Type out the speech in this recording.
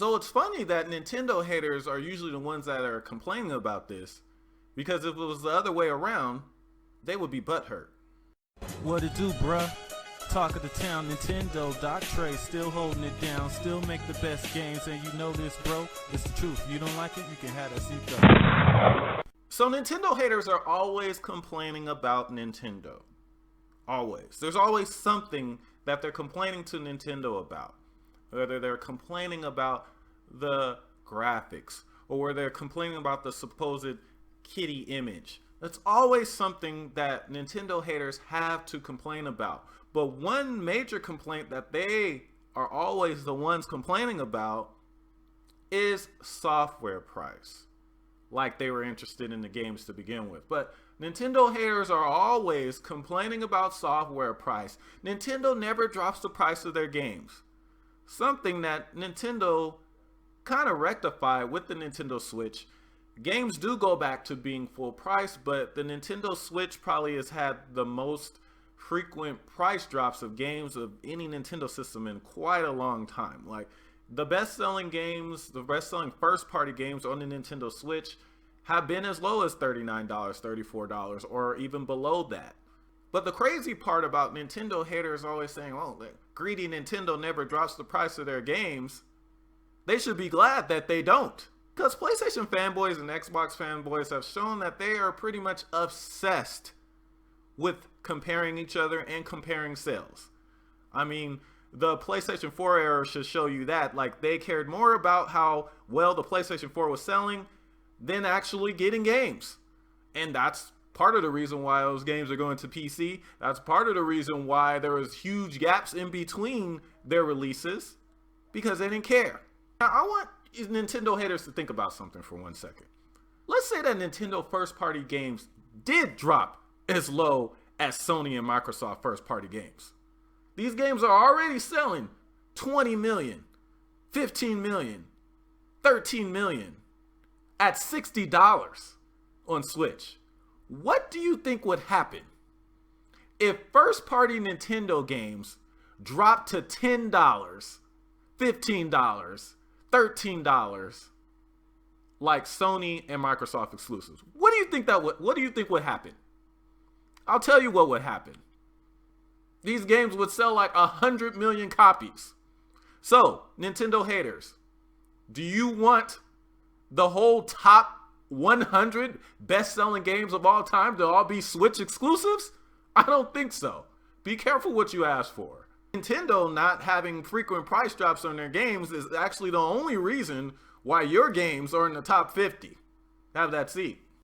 So it's funny that Nintendo haters are usually the ones that are complaining about this, because if it was the other way around, they would be butthurt. What it do, bruh? Talk of the town, Nintendo, Doc Trey still holding it down, still make the best games, and you know this, bro. It's the truth. You don't like it, you can have that seat though. So Nintendo haters are always complaining about Nintendo. Always. There's always something that they're complaining to Nintendo about. Whether they're complaining about the graphics or whether they're complaining about the supposed kitty image. That's always something that Nintendo haters have to complain about. But one major complaint that they are always the ones complaining about is software price. Like they were interested in the games to begin with. But Nintendo haters are always complaining about software price. Nintendo never drops the price of their games. Something that Nintendo kind of rectified with the Nintendo Switch. Games do go back to being full price, but the Nintendo Switch probably has had the most frequent price drops of games of any Nintendo system in quite a long time. Like the best-selling games, the best-selling first-party games on the Nintendo Switch have been as low as $39, $34, or even below that. But the crazy part about Nintendo haters always saying, oh, greedy Nintendo never drops the price of their games. They should be glad that they don't. Because PlayStation fanboys and Xbox fanboys have shown that they are pretty much obsessed with comparing each other and comparing sales. I mean, the PlayStation 4 era should show you that. Like, they cared more about how well the PlayStation 4 was selling than actually getting games. And that's part of the reason why those games are going to PC. That's part of the reason why there was huge gaps in between their releases, because they didn't care. Now, I want Nintendo haters to think about something for 1 second. Let's say that Nintendo first-party games did drop as low as Sony and Microsoft first-party games. These games are already selling 20 million, 15 million, 13 million at $60 on Switch. What do you think would happen if first-party Nintendo games dropped to $10, $15, $13 like Sony and Microsoft exclusives? What do you think would happen? I'll tell you what would happen. These games would sell like 100 million copies. So, Nintendo haters, do you want the whole top 100 best-selling games of all time to all be Switch exclusives? I don't think so. Be careful what you ask for. Nintendo not having frequent price drops on their games is actually the only reason why your games are in the top 50. Have that seat.